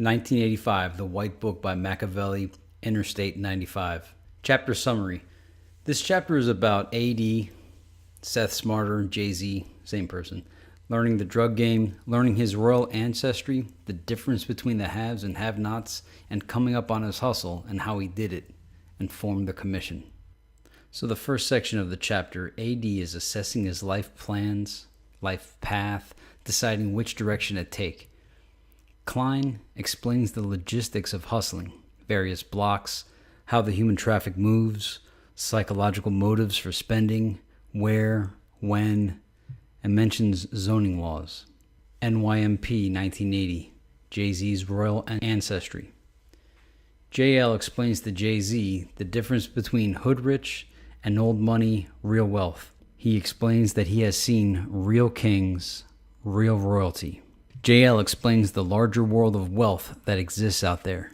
1985, The White Book by Makavelli, Interstate 95. Chapter summary. This chapter is about A.D., Seth Smarter, Jay-Z, same person, learning the drug game, learning his royal ancestry, the difference between the haves and have-nots, and coming up on his hustle and how he did it, and formed the commission. So the first section of the chapter, A.D. is assessing his life plans, life path, deciding which direction to take. Klein explains the logistics of hustling, various blocks, how the human traffic moves, psychological motives for spending, where, when, and mentions zoning laws. NYMP 1980, Jay-Z's royal ancestry. JL explains to Jay-Z the difference between hood rich and old money, real wealth. He explains that he has seen real kings, real royalty. JL explains the larger world of wealth that exists out there.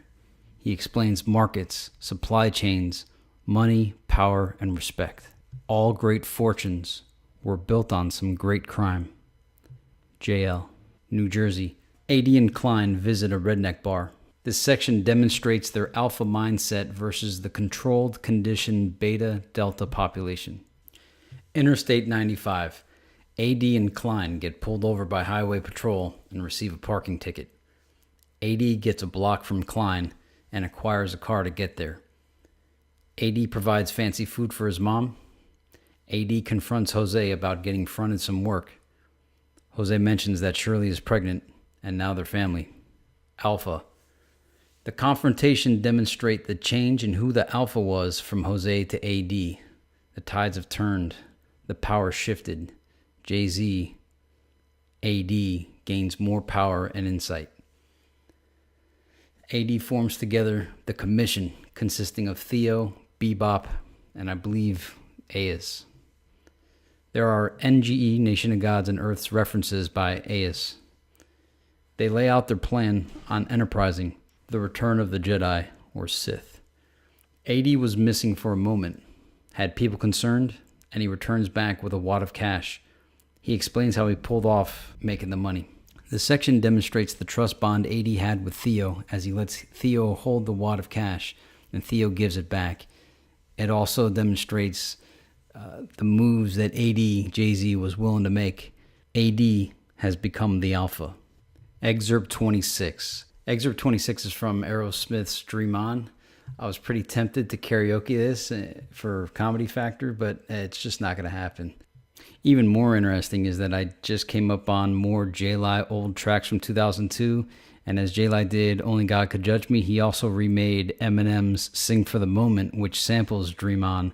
He explains markets, supply chains, money, power, and respect. All great fortunes were built on some great crime. JL, New Jersey. A.D. and Klein visit a redneck bar. This section demonstrates their alpha mindset versus the controlled, conditioned beta-delta population. Interstate 95. A.D. and Klein get pulled over by highway patrol and receive a parking ticket. A.D. gets a block from Klein and acquires a car to get there. A.D. provides fancy food for his mom. A.D. confronts Jose about getting fronted some work. Jose mentions that Shirley is pregnant and now they're family. Alpha. The confrontation demonstrates the change in who the alpha was from Jose to A.D. The tides have turned. The power shifted. Jay-Z, A.D. gains more power and insight. A.D. forms together the commission consisting of Theo, Bebop, and I believe AIS. There are NGE, Nation of Gods and Earths references by AIS. They lay out their plan on enterprising the return of the Jedi, or Sith. A.D. was missing for a moment, had people concerned, and he returns back with a wad of cash. He explains how he pulled off making the money. The section demonstrates the trust bond A.D. had with Theo as he lets Theo hold the wad of cash and Theo gives it back. It also demonstrates the moves that A.D. Jay-Z was willing to make. A.D. has become the alpha. Excerpt 26. Excerpt 26 is from Aerosmith's Dream On. I was pretty tempted to karaoke this for comedy factor, but it's just not going to happen. Even more interesting is that I just came up on more J-Li old tracks from 2002, and as J-Li did Only God Could Judge Me, he also remade Eminem's Sing for the Moment, which samples Dream On.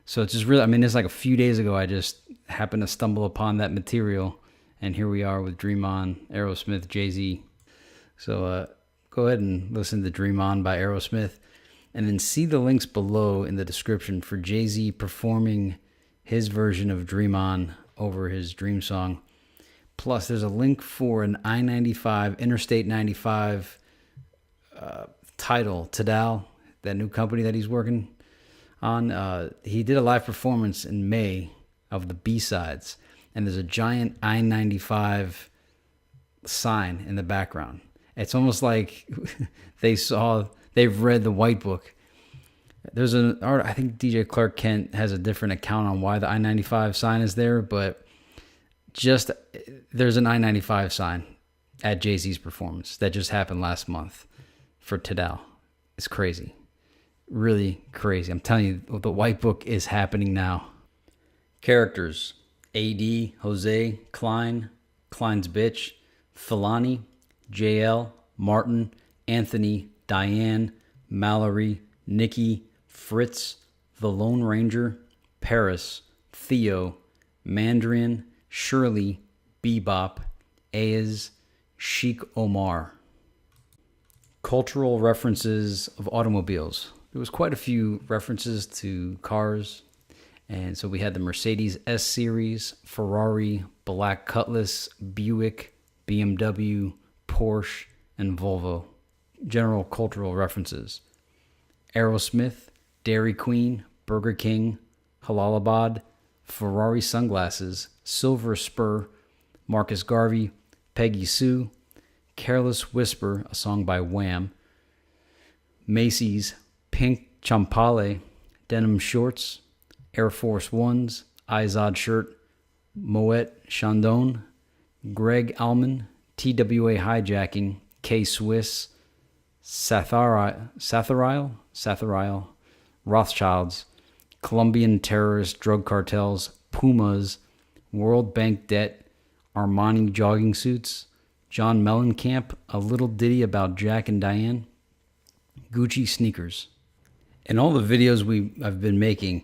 So it's just really, it's like a few days ago I just happened to stumble upon that material, and here we are with Dream On, Aerosmith, Jay-Z. So go ahead and listen to Dream On by Aerosmith, and then see the links below in the description for Jay-Z performing his version of Dream On over his Dream song. Plus, there's a link for an I-95, Interstate 95 title, Tidal, that new company that he's working on. He did a live performance in May of the B-sides, and there's a giant I-95 sign in the background. It's almost like they've read the White Book. There's I think DJ Clark Kent has a different account on why the I-95 sign is there, but just there's an I-95 sign at Jay-Z's performance that just happened last month for Tidal. It's crazy. Really crazy. I'm telling you, the White Book is happening now. Characters: A.D., Jose, Klein, Klein's bitch, Filani, JL, Martin, Anthony, Diane, Mallory, Nikki, Fritz, The Lone Ranger, Paris, Theo, Mandarin, Shirley, Bebop, Ayaz, Sheikh Omar. Cultural references of automobiles. There was quite a few references to cars. And so we had the Mercedes S-Series, Ferrari, Black Cutlass, Buick, BMW, Porsche, and Volvo. General cultural references: Aerosmith, Dairy Queen, Burger King, Halalabad, Ferrari sunglasses, Silver Spur, Marcus Garvey, Peggy Sue, Careless Whisper, a song by Wham. Macy's Pink Champale, Denim Shorts. Air Force Ones, Izod Shirt. Moet Chandon, Greg Allman, TWA Hijacking, K-Swiss, Sathariel, Rothschilds, Colombian Terrorist Drug Cartels, Pumas, World Bank Debt, Armani Jogging Suits, John Mellencamp, A Little Ditty About Jack and Diane, Gucci Sneakers. In all the videos I've been making,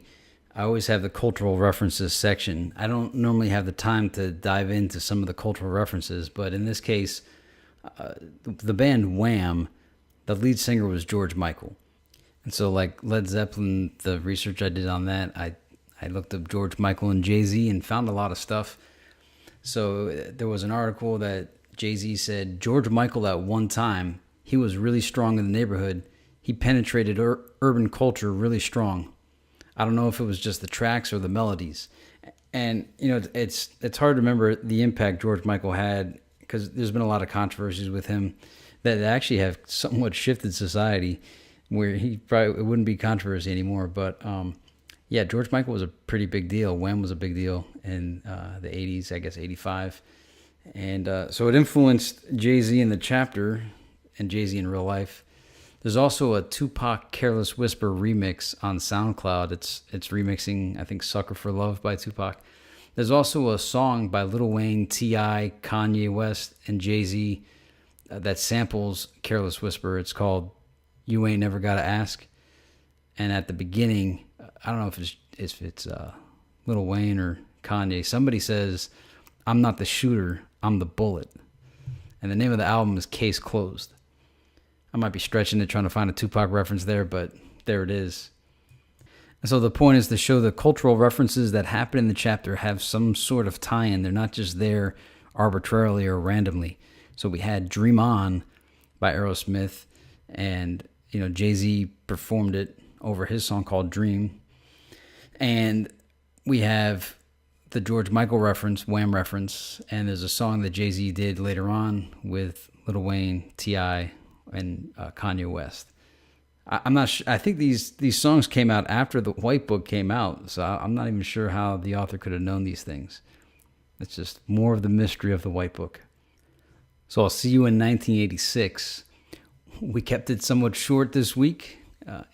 I always have the cultural references section. I don't normally have the time to dive into some of the cultural references, but in this case, the band Wham, the lead singer was George Michael. And so like Led Zeppelin, the research I did on that, I looked up George Michael and Jay-Z and found a lot of stuff. So there was an article that Jay-Z said, George Michael at one time, he was really strong in the neighborhood. He penetrated urban culture really strong. I don't know if it was just the tracks or the melodies. And, you know, it's hard to remember the impact George Michael had because there's been a lot of controversies with him that actually have somewhat shifted society where it wouldn't be controversy anymore. But, yeah, George Michael was a pretty big deal. Wham was a big deal in the 80s, I guess 85. And so it influenced Jay-Z in the chapter and Jay-Z in real life. There's also a Tupac Careless Whisper remix on SoundCloud. It's remixing, I think, Sucker for Love by Tupac. There's also a song by Lil Wayne, T.I., Kanye West, and Jay-Z that samples Careless Whisper. It's called You Ain't Never Gotta Ask. And at the beginning, I don't know if it's Lil Wayne or Kanye, somebody says, I'm not the shooter, I'm the bullet. And the name of the album is Case Closed. I might be stretching it trying to find a Tupac reference there, but there it is. And so the point is to show the cultural references that happen in the chapter have some sort of tie-in. They're not just there arbitrarily or randomly. So we had Dream On by Aerosmith, and you know Jay-Z performed it over his song called Dream. And we have the George Michael reference, Wham reference, and there's a song that Jay-Z did later on with Lil Wayne, T.I., and Kanye West. I'm not sure. I think these songs came out after the White Book came out, so I'm not even sure how the author could have known these things. It's just more of the mystery of the White Book. So I'll see you in 1986. We kept it somewhat short this week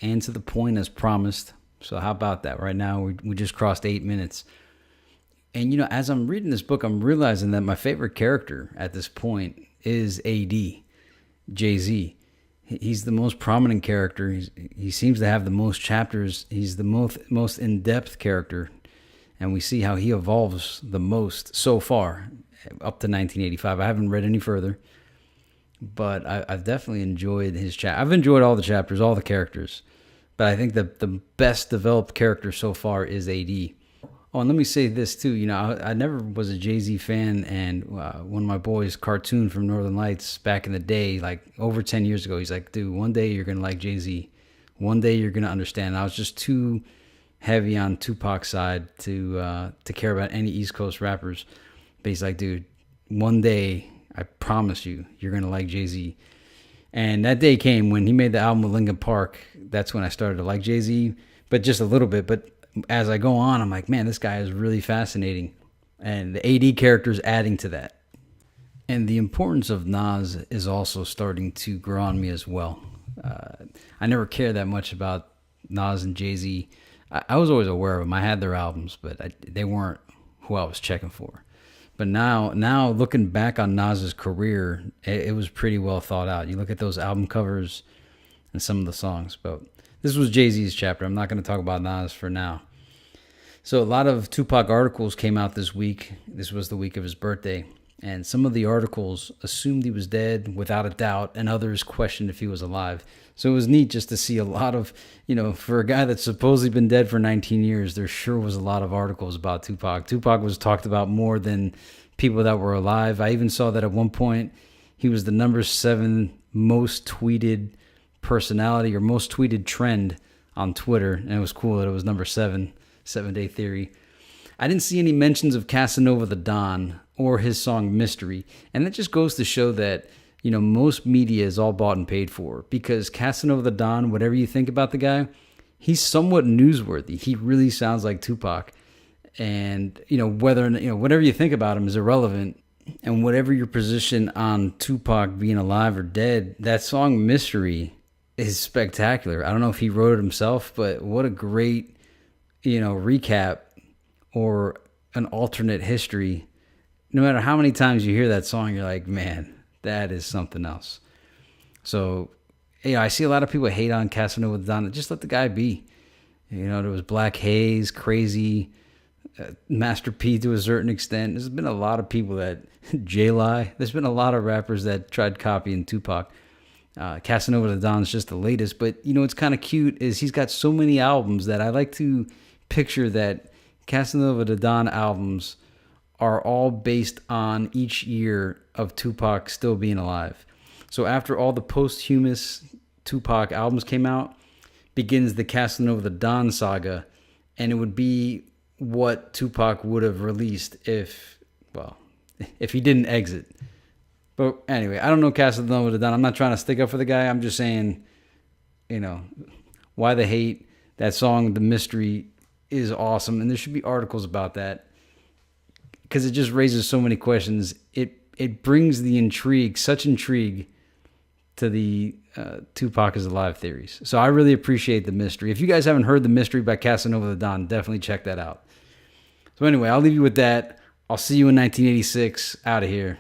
and to the point as promised. So how about that? Right now we just crossed 8 minutes. And you know, as I'm reading this book, I'm realizing that my favorite character at this point is A.D., Jay-Z. He's the most prominent character. He seems to have the most chapters. He's the most in-depth character. And we see how he evolves the most so far, up to 1985. I haven't read any further, but I've definitely enjoyed his chapter. I've enjoyed all the chapters, all the characters. But I think the best developed character so far is A.D. Oh, and let me say this too. You know, I never was a Jay-Z fan, and one of my boys, Cartoon from Northern Lights, back in the day, like over 10 years ago, he's like, dude, one day you're going to like Jay-Z. One day you're going to understand. And I was just too heavy on Tupac's side to care about any East Coast rappers. But he's like, dude, one day, I promise you, you're going to like Jay-Z. And that day came when he made the album with Linkin Park. That's when I started to like Jay-Z, but just a little bit. But as I go on, I'm like, man, this guy is really fascinating. And the AD character is adding to that. And the importance of Nas is also starting to grow on me as well. I never cared that much about Nas and Jay-Z. I was always aware of them. I had their albums, but they weren't who I was checking for. But now looking back on Nas's career, it was pretty well thought out. You look at those album covers and some of the songs, but this was Jay-Z's chapter. I'm not going to talk about Nas for now. So a lot of Tupac articles came out this week. This was the week of his birthday. And some of the articles assumed he was dead without a doubt, and others questioned if he was alive. So it was neat just to see a lot of, you know, for a guy that's supposedly been dead for 19 years, there sure was a lot of articles about Tupac. Tupac was talked about more than people that were alive. I even saw that at one point he was the number 7 most tweeted personality or most tweeted trend on Twitter. And it was cool that it was number 7, 7 Day Theory. I didn't see any mentions of Casanova the Don or his song Mystery. And that just goes to show that, most media is all bought and paid for, because Casanova the Don, whatever you think about the guy, he's somewhat newsworthy. He really sounds like Tupac. And, whatever you think about him is irrelevant. And whatever your position on Tupac being alive or dead, that song Mystery is spectacular. I don't know if he wrote it himself, but what a great, recap or an alternate history. No matter how many times you hear that song, you're like, man, that is something else. So, I see a lot of people hate on Casanova the Don. Just let the guy be. There was Black Haze, Crazy, Master P to a certain extent. There's been a lot of people that, J-Lie, there's been a lot of rappers that tried copying Tupac. Casanova the Don's just the latest. But, what's kind of cute is he's got so many albums that I like to picture that Casanova the Don albums are all based on each year of Tupac still being alive. So after all the posthumous Tupac albums came out, begins the Casanova the Don saga, and it would be what Tupac would have released if he didn't exit. But anyway, I don't know Casanova the Don. I'm not trying to stick up for the guy. I'm just saying, why the hate? That song, The Mystery, is awesome, and there should be articles about that, because it just raises so many questions. It brings the such intrigue to the Tupac is alive theories. So I really appreciate The Mystery. If you guys haven't heard The Mystery by Casanova the Don, definitely check that out. So anyway, I'll leave you with that. I'll see you in 1986. Out of here.